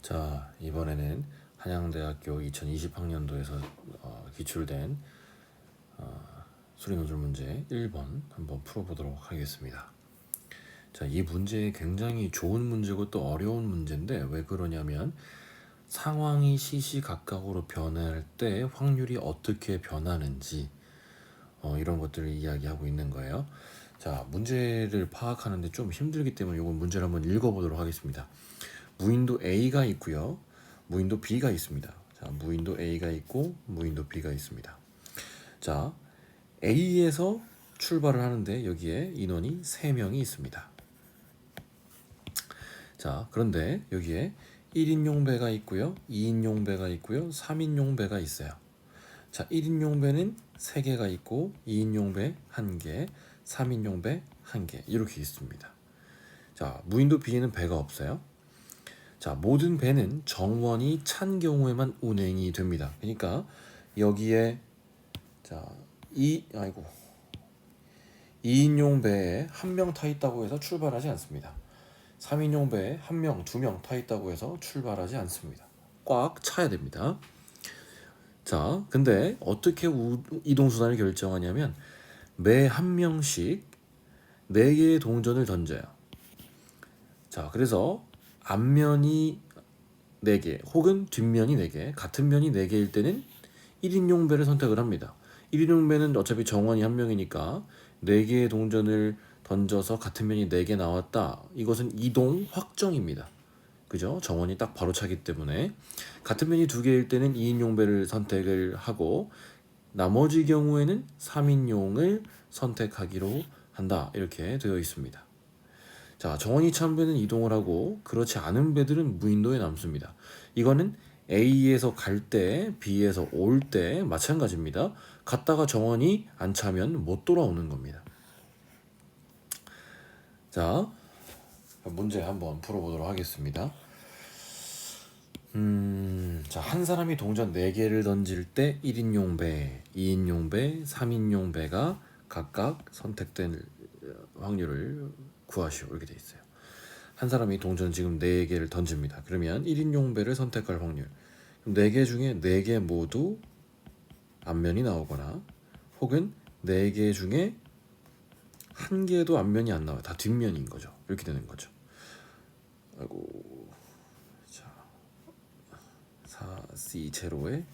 자, 이번에는 한양대학교 2020학년도에서 기출된 수리노즐 문제 1번 한번 풀어보도록 하겠습니다. 자, 이 문제 굉장히 좋은 문제고 또 어려운 문제인데 왜 그러냐면 상황이 시시각각으로 변할 때 확률이 어떻게 변하는지 이런 것들을 이야기하고 있는 거예요. 자, 문제를 파악하는데 좀 힘들기 때문에 이건 문제를 한번 읽어보도록 하겠습니다. 무인도 A가 있고요. 무인도 B가 있습니다. 자, 무인도 A가 있고 무인도 B가 있습니다. 자, A에서 출발을 하는데 여기에 인원이 3명이 있습니다. 자, 그런데 여기에 1인용 배가 있고요. 2인용 배가 있고요. 3인용 배가 있어요. 자, 1인용 배는 3개가 있고 2인용 배 1개, 3인용 배 1개 이렇게 있습니다. 자, 무인도 B에는 배가 없어요. 자, 모든 배는 정원이 찬 경우에만 운행이 됩니다. 그러니까 여기에 자, 2인용 배에 1명 타 있다고 해서 출발하지 않습니다. 3인용 배에 1명, 2명 타 있다고 해서 출발하지 않습니다. 꽉 차야 됩니다. 자, 근데 어떻게 이동수단을 결정하냐면 매 1명씩 4개의 동전을 던져요. 자, 그래서 앞면이 4개 혹은 뒷면이 4개, 같은 면이 4개일 때는 1인용 배를 선택을 합니다. 1인용 배는 어차피 정원이 1명이니까 4개의 동전을 던져서 같은 면이 4개 나왔다. 이것은 이동 확정입니다. 그죠? 정원이 딱 바로 차기 때문에 같은 면이 2개일 때는 2인용 배를 선택을 하고 나머지 경우에는 3인용을 선택하기로 한다. 이렇게 되어 있습니다. 자, 정원이 찬 배는 이동을 하고 그렇지 않은 배들은 무인도에 남습니다. 이거는 A에서 갈 때, B에서 올 때 마찬가지입니다. 갔다가 정원이 안 차면 못 돌아오는 겁니다. 자, 문제 한번 풀어보도록 하겠습니다. 자, 한 사람이 동전 4개를 던질 때 1인용 배, 2인용 배, 3인용 배가 각각 선택된 확률을 구하시오. 이렇게 돼 있어요. 한 사람이 동전 지금 4개를 던집니다. 그러면 1인용 배를 선택할 확률. 4개 중에 4개 모두 앞면이 나오거나 혹은 4개 중에 1개도 앞면이 안 나와요. 다 뒷면인 거죠. 이렇게 되는 거죠. 아이고. 자, 4C 제로에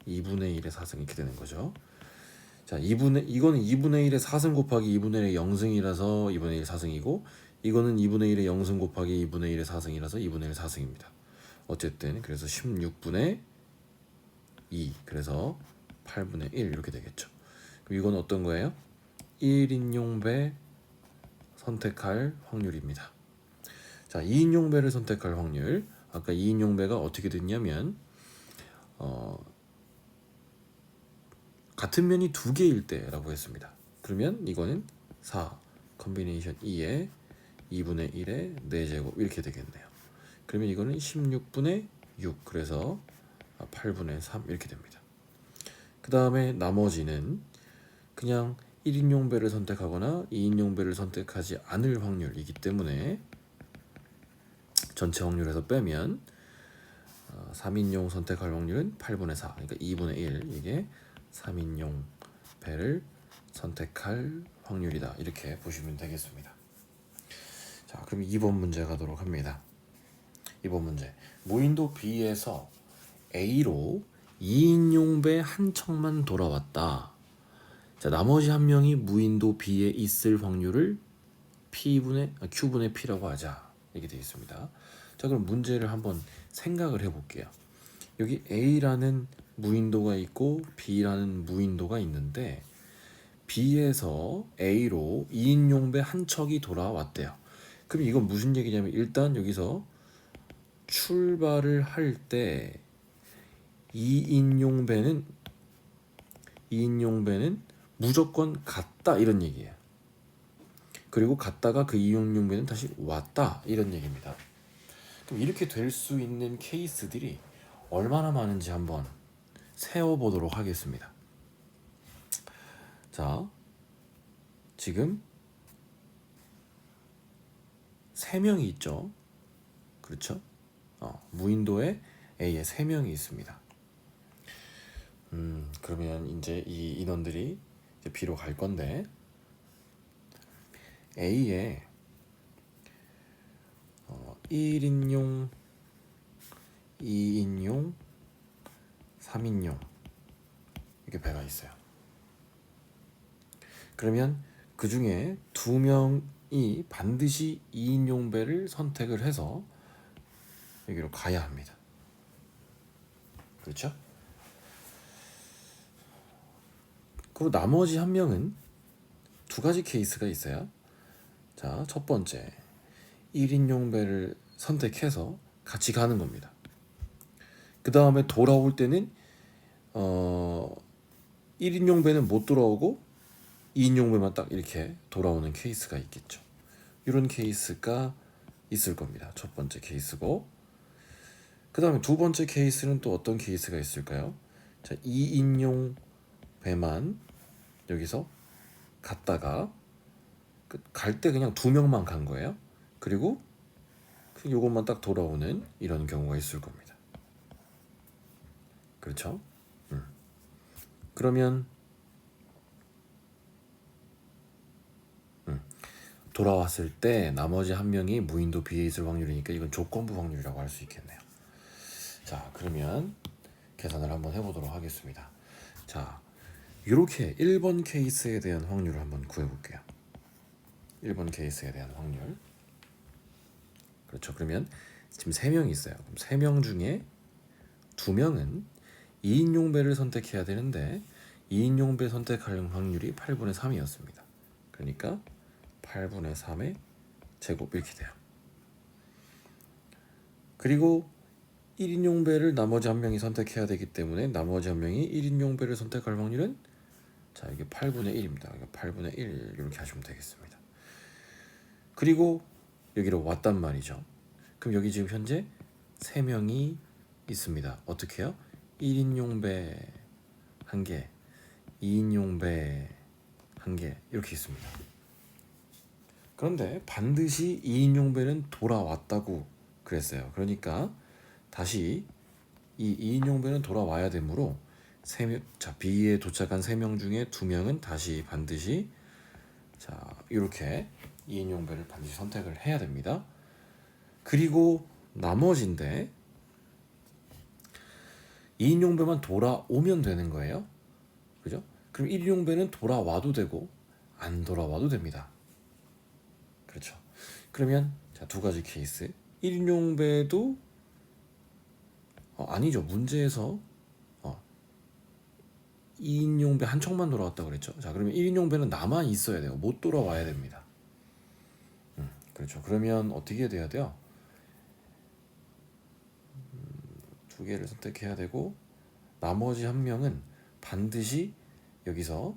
2분의 1의 4승 이렇게 되는 거죠. 자, 이거는 2분의 1의 4승 곱하기 2분의 1의 0승이라서 2분의 1 4승이고 이거는 2분의 1의 0승 곱하기 2분의 1의 4승이라서 2분의 1 4승입니다. 어쨌든 그래서 16분의 2 그래서 8분의 1 이렇게 되겠죠. 그럼 이건 어떤 거예요? 1인용 배 선택할 확률입니다. 자, 2인용 배를 선택할 확률. 아까 2인용 배가 어떻게 됐냐면 같은 면이 2개일 때라고 했습니다. 그러면 이거는 4 컨비네이션 2에 2분의 1의 4제곱 이렇게 되겠네요. 그러면 이거는 16분의 6 그래서 8분의 3 이렇게 됩니다. 그 다음에 나머지는 그냥 1인용 배를 선택하거나 2인용 배를 선택하지 않을 확률이기 때문에 전체 확률에서 빼면 3인용 선택할 확률은 8분의 4 그러니까 2분의 1 이게 3인용 배를 선택할 확률이다 이렇게 보시면 되겠습니다. 자, 그럼 2번 문제 가도록 합니다. 2번 문제 무인도 B에서 A로 2인용 배 한 척만 돌아왔다. 자, 나머지 한 명이 무인도 B에 있을 확률을 Q분의 P라고 하자. 이렇게 되어 있습니다. 자, 그럼 문제를 한번 생각을 해볼게요. 여기 A라는 무인도가 있고 B라는 무인도가 있는데 B에서 A로 2인용 배 한 척이 돌아왔대요. 그럼 이건 무슨 얘기냐면 일단 여기서 출발을 할 때 2인용 배는 무조건 갔다 이런 얘기예요. 그리고 갔다가 그 2인용 배는 다시 왔다 이런 얘기입니다. 그럼 이렇게 될 수 있는 케이스들이 얼마나 많은지 한번 세어보도록 하겠습니다. 자, 지금 3명이 있죠. 그렇죠? 무인도에 A에 3명이 있습니다. 그러면 이제 이 인원들이 이제 B로 갈 건데 A에 1인용, 2인용, 3인용 이렇게 배가 있어요. 그러면 그 중에 2명이 반드시 2인용 배를 선택을 해서 여기로 가야 합니다. 그렇죠? 그리고 나머지 1명은 2가지 케이스가 있어요. 자, 첫 번째 1인용 배를 선택해서 같이 가는 겁니다. 그 다음에 돌아올 때는 1인용 배는 못 돌아오고 2인용 배만 딱 이렇게 돌아오는 케이스가 있겠죠. 이런 케이스가 있을 겁니다. 첫 번째 케이스고, 그 다음에 두 번째 케이스는 또 어떤 케이스가 있을까요? 자, 2인용 배만 여기서 갔다가 갈 때 그냥 2명만 간 거예요. 그리고 요것만 딱 돌아오는 이런 경우가 있을 겁니다. 그렇죠? 그러면 돌아왔을 때 나머지 1명이 무인도 B에 있을 확률이니까 이건 조건부 확률이라고 할 수 있겠네요. 자, 그러면 계산을 한번 해보도록 하겠습니다. 자, 이렇게 1번 케이스에 대한 확률을 한번 구해볼게요. 1번 케이스에 대한 확률. 그렇죠. 그러면 지금 3명이 있어요. 그럼 3명 중에 2명은 2인용 배를 선택해야 되는데 2인용 배 선택할 확률이 8분의 3이었습니다. 그러니까 8분의 3의 제곱 이렇게 돼요. 그리고 1인용 배를 나머지 1명이 선택해야 되기 때문에 나머지 1명이 1인용 배를 선택할 확률은 자, 이게 8분의 1입니다. 8분의 1 이렇게 하시면 되겠습니다. 그리고 여기로 왔단 말이죠. 그럼 여기 지금 현재 3명이 있습니다. 어떻게 해요? 1인용 배 1개, 2인용 배 1개 이렇게 있습니다. 그런데 반드시 2인용 배는 돌아왔다고 그랬어요. 그러니까 다시 이 2인용 배는 돌아와야 되므로 자, B에 도착한 3명 중에 2명은 다시 반드시 자, 이렇게 2인용 배를 반드시 선택을 해야 됩니다. 그리고 나머지인데 2인용 배만 돌아오면 되는 거예요. 그죠? 그럼 1인용 배는 돌아와도 되고 안 돌아와도 됩니다. 그렇죠. 그러면 자, 2가지 케이스. 1인용 배도 아니죠. 문제에서 2인용 배 한 척만 돌아왔다고 그랬죠. 자, 그러면 1인용 배는 남아 있어야 돼요. 못 돌아와야 됩니다. 그렇죠. 그러면 어떻게 돼야 돼요? 2개를 선택해야 되고 나머지 1명은 반드시 여기서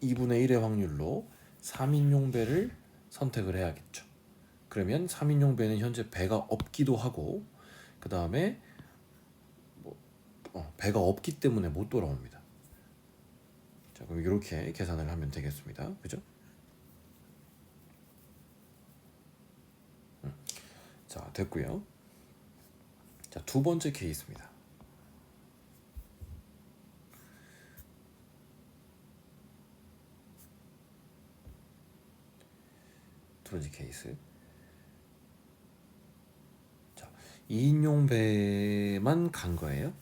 2분의 1의 확률로 3인용 배를 선택을 해야겠죠. 그러면 3인용 배는 현재 배가 없기도 하고 그 다음에 배가 없기 때문에 못 돌아옵니다. 자, 그럼 이렇게 계산을 하면 되겠습니다. 그죠? 자, 됐고요. 자, 2번째 케이스입니다. 두 번째 케이스. 자, 2인용 배만 간 거예요.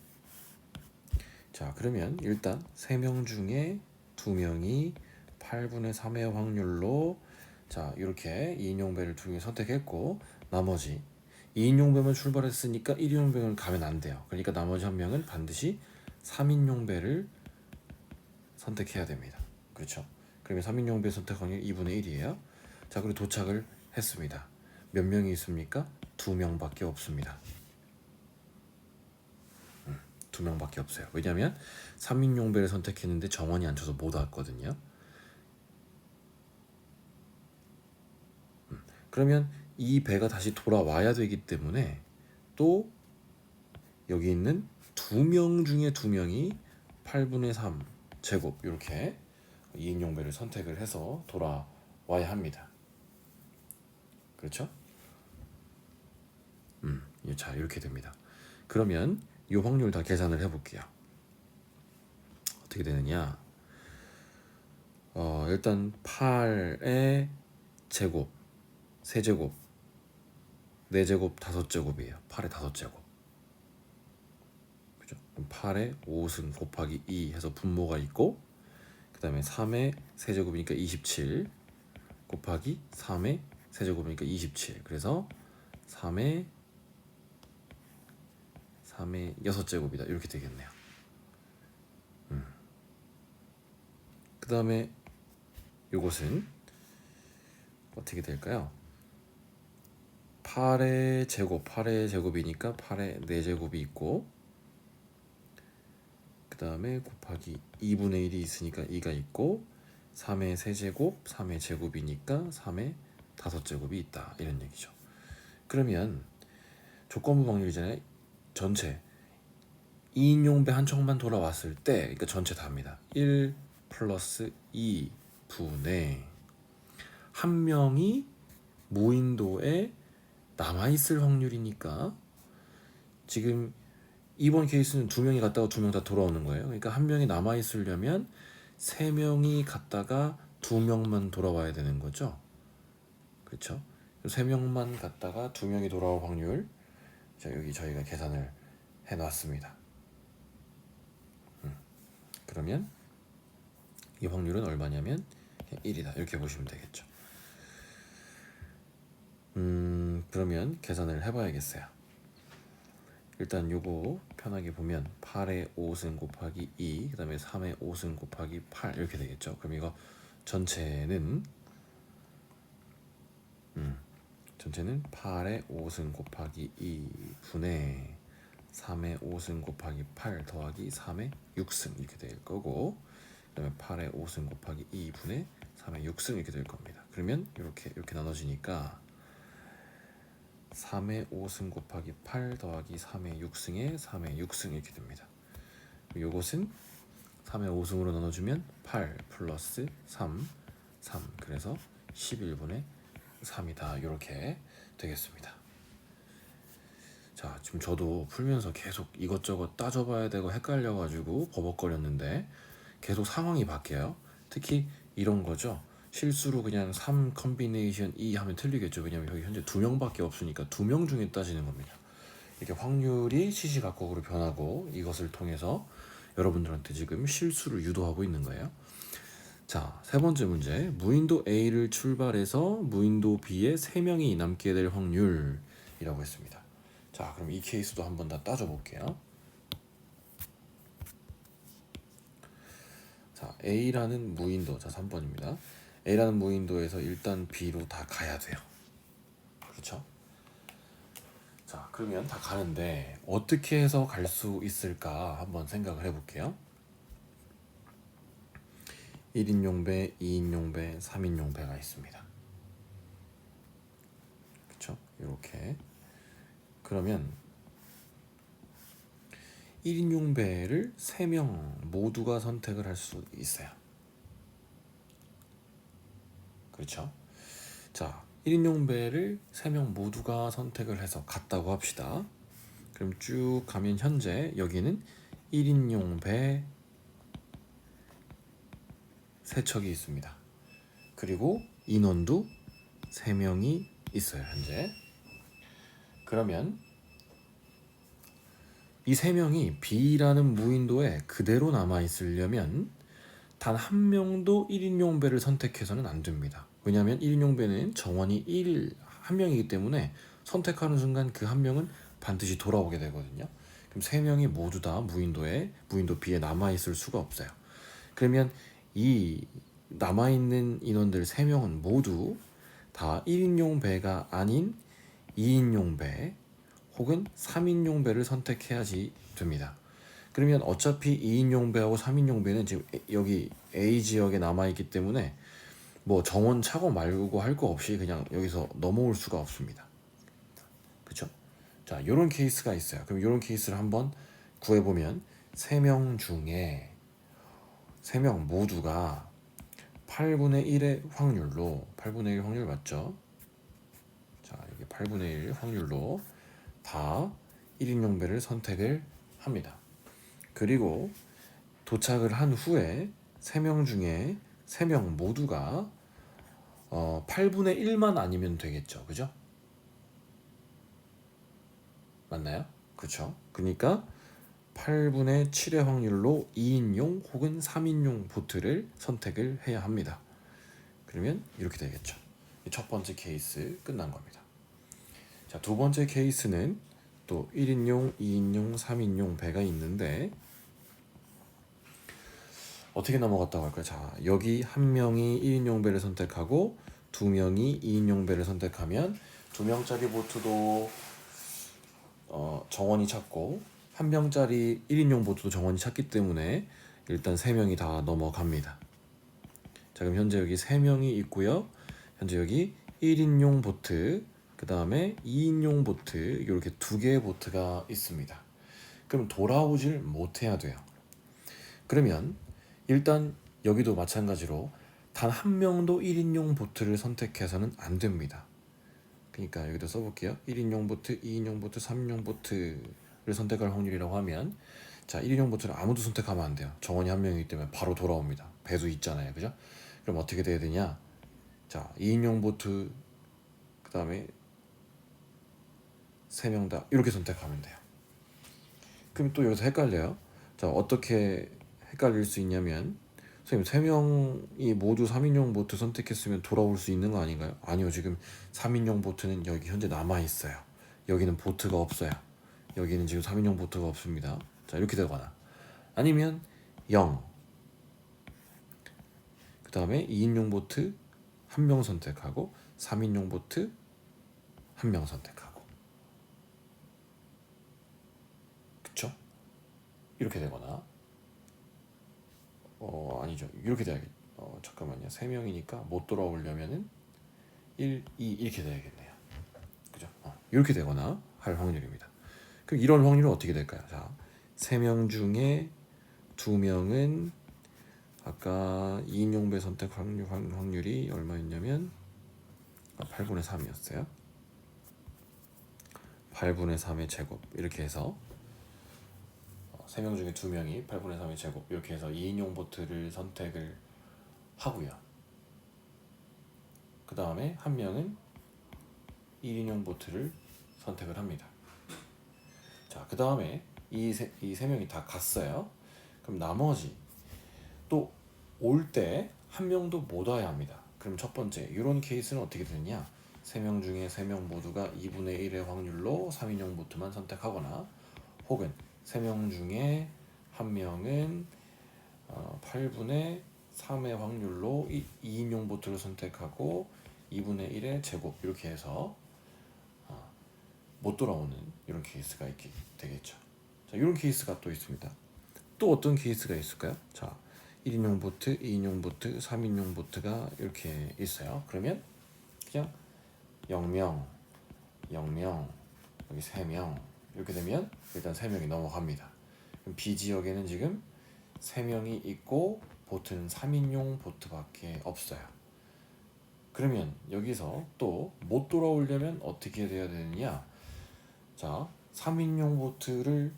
자, 그러면 일단 3명 중에 2명이 8분의 3의 확률로 자, 이렇게 2인용 배를 2개 선택했고 나머지 2인용 배만 출발했으니까 1인용 배는 가면 안 돼요. 그러니까 나머지 1명은 반드시 3인용 배를 선택해야 됩니다. 그렇죠? 그러면 3인용 배 선택 확률 2분의 1이에요. 자, 그리고 도착을 했습니다. 몇 명이 있습니까? 2명밖에 없습니다. 2명밖에 없어요. 왜냐하면 3인용 배를 선택했는데 정원이 안 쳐서 못 왔거든요. 그러면 이 배가 다시 돌아와야 되기 때문에 또 여기 있는 2명 중에 2명이 8분의 3 제곱 이렇게 2인용 배를 선택을 해서 돌아와야 합니다. 그렇죠? 자, 이렇게 됩니다. 그러면 이 확률 다 계산을 해볼게요. 어떻게 되느냐? 일단 8의 제곱, 세제곱, 4제곱, 5제곱이에요. 8의 5제곱. 그죠? 그럼 8의 5승 곱하기 2 해서 분모가 있고, 그 다음에 3의 세제곱이니까 27 곱하기 3의 세제곱이니까 27. 그래서 3의 6제곱이다. 이렇게 되겠네요. 그 다음에 요것은 어떻게 될까요? 8의 제곱, 8의 제곱이니까 8의 4제곱이 있고, 그 다음에 곱하기 2분의 1이 있으니까 2가 있고, 3의 세제곱, 3의 제곱이니까 3의 5제곱이 있다. 이런 얘기죠. 그러면 조건부 확률이잖아요. 전체 2인용 배 한 척만 돌아왔을 때, 그러니까 전체 다입니다. 1 플러스 2분의 한 명이 무인도에 남아있을 확률이니까, 지금 이번 케이스는 2명이 갔다가 2명 다 돌아오는 거예요. 그러니까 한 명이 남아있으려면 3명이 갔다가 2명만 돌아와야 되는 거죠. 그렇죠? 3명만 갔다가 2명이 돌아올 확률, 자, 여기 저희가 계산을 해놨습니다. 그러면 이 확률은 얼마냐면 1이다. 이렇게 보시면 되겠죠. 그러면 계산을 해봐야겠어요. 일단 요거 편하게 보면 8의 5승 곱하기 2, 그 다음에 3의 5승 곱하기 8 이렇게 되겠죠. 그럼 이거 전체는 8의 5승 곱하기 2분의 3의 5승 곱하기 8 더하기 3의 6승 이렇게 될 거고, 그 다음에 8의 5승 곱하기 2분의 3의 6승 이렇게 될 겁니다. 그러면 이렇게 나눠지니까 3의 5승 곱하기 8 더하기 3의 6승에 3의 6승 이렇게 됩니다. 요것은 3의 5승으로 나눠주면 8 플러스 3 그래서 11분의 3이다. 이렇게 되겠습니다. 자, 지금 저도 풀면서 계속 이것저것 따져봐야 되고 헷갈려가지고 버벅거렸는데 계속 상황이 바뀌어요. 특히 이런 거죠. 실수로 그냥 3 컨비네이션 2 하면 틀리겠죠. 왜냐면 여기 현재 2명밖에 없으니까 2명 중에 따지는 겁니다. 이렇게 확률이 시시각각으로 변하고, 이것을 통해서 여러분들한테 지금 실수를 유도하고 있는 거예요. 자, 세 번째 문제. 무인도 A를 출발해서 무인도 B에 3명이 남게 될 확률이라고 했습니다. 자, 그럼 이 케이스도 한번 다 따져볼게요. 자, A라는 무인도, 자 3번입니다. A라는 무인도에서 일단 B로 다 가야 돼요. 그렇죠? 자, 그러면 다 가는데 어떻게 해서 갈 수 있을까 한번 생각을 해볼게요. 1인용 배, 2인용 배, 3인용 배가 있습니다. 그렇죠? 이렇게. 그러면 1인용 배를 3명 모두가 선택을 할 수 있어요. 그렇죠? 자, 1인용 배를 3명 모두가 선택을 해서 갔다고 합시다. 그럼 쭉 가면 현재 여기는 1인용 배 3척이 있습니다. 그리고 인원도 3명이 있어요, 현재. 그러면 이 3명이 B라는 무인도에 그대로 남아있으려면 단 한 명도 1인용 배를 선택해서는 안 됩니다. 왜냐하면 1인용 배는 정원이 한 명이기 때문에 선택하는 순간 그 한 명은 반드시 돌아오게 되거든요. 그럼 3명이 모두 다 무인도 B에 남아있을 수가 없어요. 그러면 이 남아있는 인원들 3명은 모두 다 1인용 배가 아닌 2인용 배 혹은 3인용 배를 선택해야지 됩니다. 그러면 어차피 2인용 배하고 3인용 배는 지금 여기 A 지역에 남아있기 때문에 뭐 정원 차고 말고 할 거 없이 그냥 여기서 넘어올 수가 없습니다. 그렇죠? 자, 이런 케이스가 있어요. 그럼 이런 케이스를 한번 구해보면 3명 중에 3명 모두가 8분의 1의 확률로, 8분의 1 확률 맞죠? 자, 여기 8분의 1 확률로 다 1인용 배를 선택을 합니다. 그리고 도착을 한 후에 3명 중에 3명 모두가 8분의 1만 아니면 되겠죠. 그죠? 맞나요? 그렇죠. 그러니까 8분의 7의 확률로 2인용 혹은 3인용 보트를 선택을 해야 합니다. 그러면 이렇게 되겠죠. 첫 번째 케이스 끝난 겁니다. 자, 두 번째 케이스는 또 1인용, 2인용, 3인용 배가 있는데 어떻게 넘어갔다고 할까요? 자, 여기 한 명이 1인용 배를 선택하고 두 명이 2인용 배를 선택하면 두 명짜리 보트도 정원이 찾고 한 명짜리 1인용 보트도 정원이 찾기 때문에 일단 3명이 다 넘어갑니다. 자, 그럼 현재 여기 3명이 있고요. 현재 여기 1인용 보트, 그 다음에 2인용 보트, 이렇게 두 개의 보트가 있습니다. 그럼 돌아오질 못해야 돼요. 그러면 일단 여기도 마찬가지로 단 한 명도 1인용 보트를 선택해서는 안 됩니다. 그러니까 여기다 써볼게요. 1인용 보트, 2인용 보트, 3인용 보트를 선택할 확률이라고 하면 자, 1인용 보트를 아무도 선택하면 안 돼요. 정원이 한 명이기 때문에 바로 돌아옵니다. 배도 있잖아요. 그죠? 그럼 어떻게 돼야 되냐? 자, 2인용 보트 그 다음에 3명 다 이렇게 선택하면 돼요. 그럼 또 여기서 헷갈려요. 자, 어떻게 헷갈릴 수 있냐면 선생님 3명이 모두 3인용 보트 선택했으면 돌아올 수 있는 거 아닌가요? 아니요. 지금 3인용 보트는 여기 현재 남아있어요. 여기는 보트가 없어요. 여기는 지금 3인용 보트가 없습니다. 자, 이렇게 되거나 아니면 0, 그 다음에 2인용 보트 1명 선택하고 3인용 보트 1명 선택하고 그쵸? 이렇게 되거나 아니죠. 이렇게 돼야겠 잠깐만요. 3명이니까 못 돌아오려면은 1, 2 이렇게 돼야겠네요. 그죠? 이렇게 되거나 할 확률입니다. 그럼 이런 확률은 어떻게 될까요? 자, 3명 중에 2명은 아까 2인용 배 선택 확률이 얼마였냐면 8분의 3이었어요. 8분의 3의 제곱 이렇게 해서 3명 중에 2명이 8분의 3의 제곱 이렇게 해서 2인용 보트를 선택을 하고요. 그 다음에 한 명은 1인용 보트를 선택을 합니다. 자, 그 다음에 이 세 명이 다 갔어요. 그럼 나머지 또 올 때 한 명도 못 와야 합니다. 그럼 첫 번째 이런 케이스는 어떻게 되느냐? 3명 중에 3명 모두가 2분의 1의 확률로 3인용 보트만 선택하거나 혹은 3명 중에 한 명은 8분의 3의 확률로 2인용 보트를 선택하고 2분의 1의 제곱 이렇게 해서 못 돌아오는 이런 케이스가 있게 되겠죠. 자, 이런 케이스가 또 있습니다. 또 어떤 케이스가 있을까요? 자, 1인용 보트, 2인용 보트, 3인용 보트가 이렇게 있어요. 그러면 그냥 0명, 0명, 여기 3명 이렇게 되면 일단 3명이 넘어갑니다. 그럼 B지역에는 지금 3명이 있고 보트는 3인용 보트밖에 없어요. 그러면 여기서 또 못 돌아오려면 어떻게 돼야 되느냐? 자, 3인용 보트를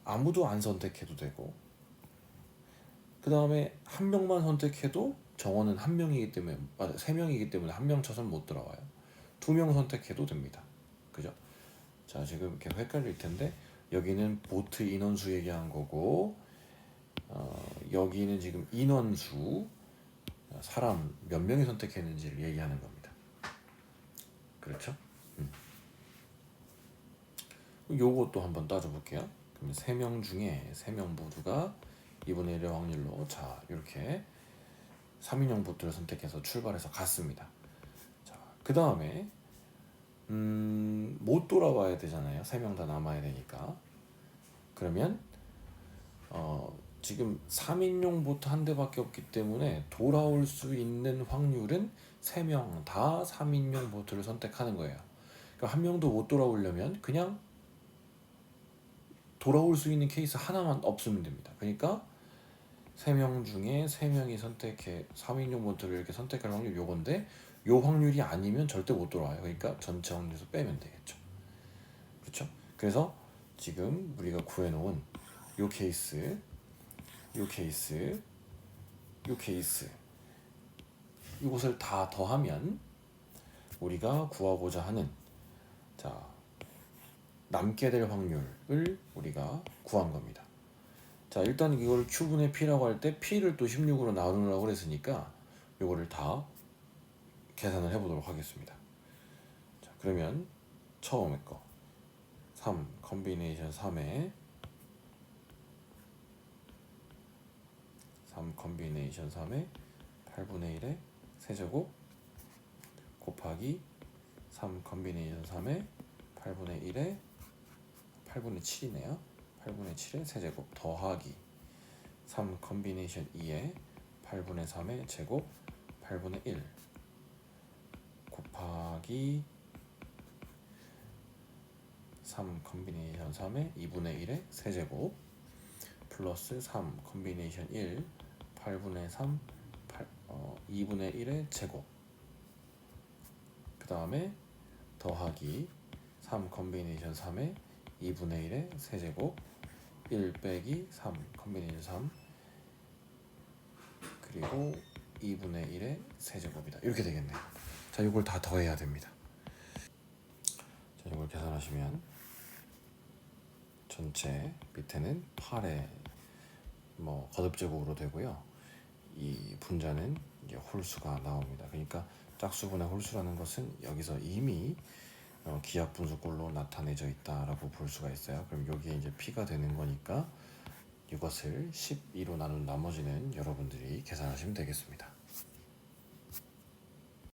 아무도 안 선택해도 되고 그 다음에 한 명만 선택해도 정원은 한 명이기 때문에 3명이기 때문에 한 명 쳐서는 못 들어와요. 2명 선택해도 됩니다. 그죠? 자, 지금 계속 헷갈릴 텐데 여기는 보트 인원수 얘기한 거고 여기는 지금 인원수 사람 몇 명이 선택했는지를 얘기하는 겁니다. 그렇죠? 요것도 한번 따져볼게요. 그럼 3명 중에 3명 모두가 2분의 1의 확률로 자, 이렇게 3인용 보트를 선택해서 출발해서 갔습니다. 자, 그 다음에 못 돌아와야 되잖아요. 3명 다 남아야 되니까. 그러면 지금 3인용 보트 한 대밖에 없기 때문에 돌아올 수 있는 확률은 3명 다 3인용 보트를 선택하는 거예요. 그러니까 한 명도 못 돌아오려면 그냥 돌아올 수 있는 케이스 하나만 없으면 됩니다. 그러니까 3명 중에 3명이 3인용 보트를 이렇게 선택할 확률이 요건데 요 확률이 아니면 절대 못 돌아와요. 그러니까 전체 확률에서 빼면 되겠죠. 그렇죠? 그래서 지금 우리가 구해놓은 요 케이스, 요 케이스, 요 케이스 이것을 다 더하면 우리가 구하고자 하는 자 남게 될 확률을 우리가 구한 겁니다. 자 일단 이걸 Q분의 P라고 할 때 P를 또 16으로 나누라고 그랬으니까 이거를 다 계산을 해보도록 하겠습니다. 자 그러면 처음에 거 3 컨비네이션 3에 3 컨비네이션 3에 8분의 1의 세제곱 곱하기 3 컨비네이션 3에 8분의 1의 8분의 7이네요. 8분의 7의 세제곱 더하기 3 컨비네이션 2에 8분의 3의 제곱 8분의 1 곱하기 3 컨비네이션 3의 2분의 1의 세제곱 플러스 3 컨비네이션 1 8분의 3 2분의 1의 제곱 그 다음에 더하기 3 컨비네이션 3의 2분의 1의 세제곱 1 빼기 3 컨비네이션 3 그리고 2분의 1의 세제곱이다. 이렇게 되겠네요. 자, 이걸 다 더해야 됩니다. 자, 이걸 계산하시면 전체 밑에는 8의 거듭제곱으로 되고요. 이 분자는 이제 홀수가 나옵니다. 그러니까 짝수분의 홀수라는 것은 여기서 이미 기하분수꼴로 나타내져 있다라고 볼 수가 있어요. 그럼 여기에 이제 P가 되는 거니까 이것을 12로 나눈 나머지는 여러분들이 계산하시면 되겠습니다.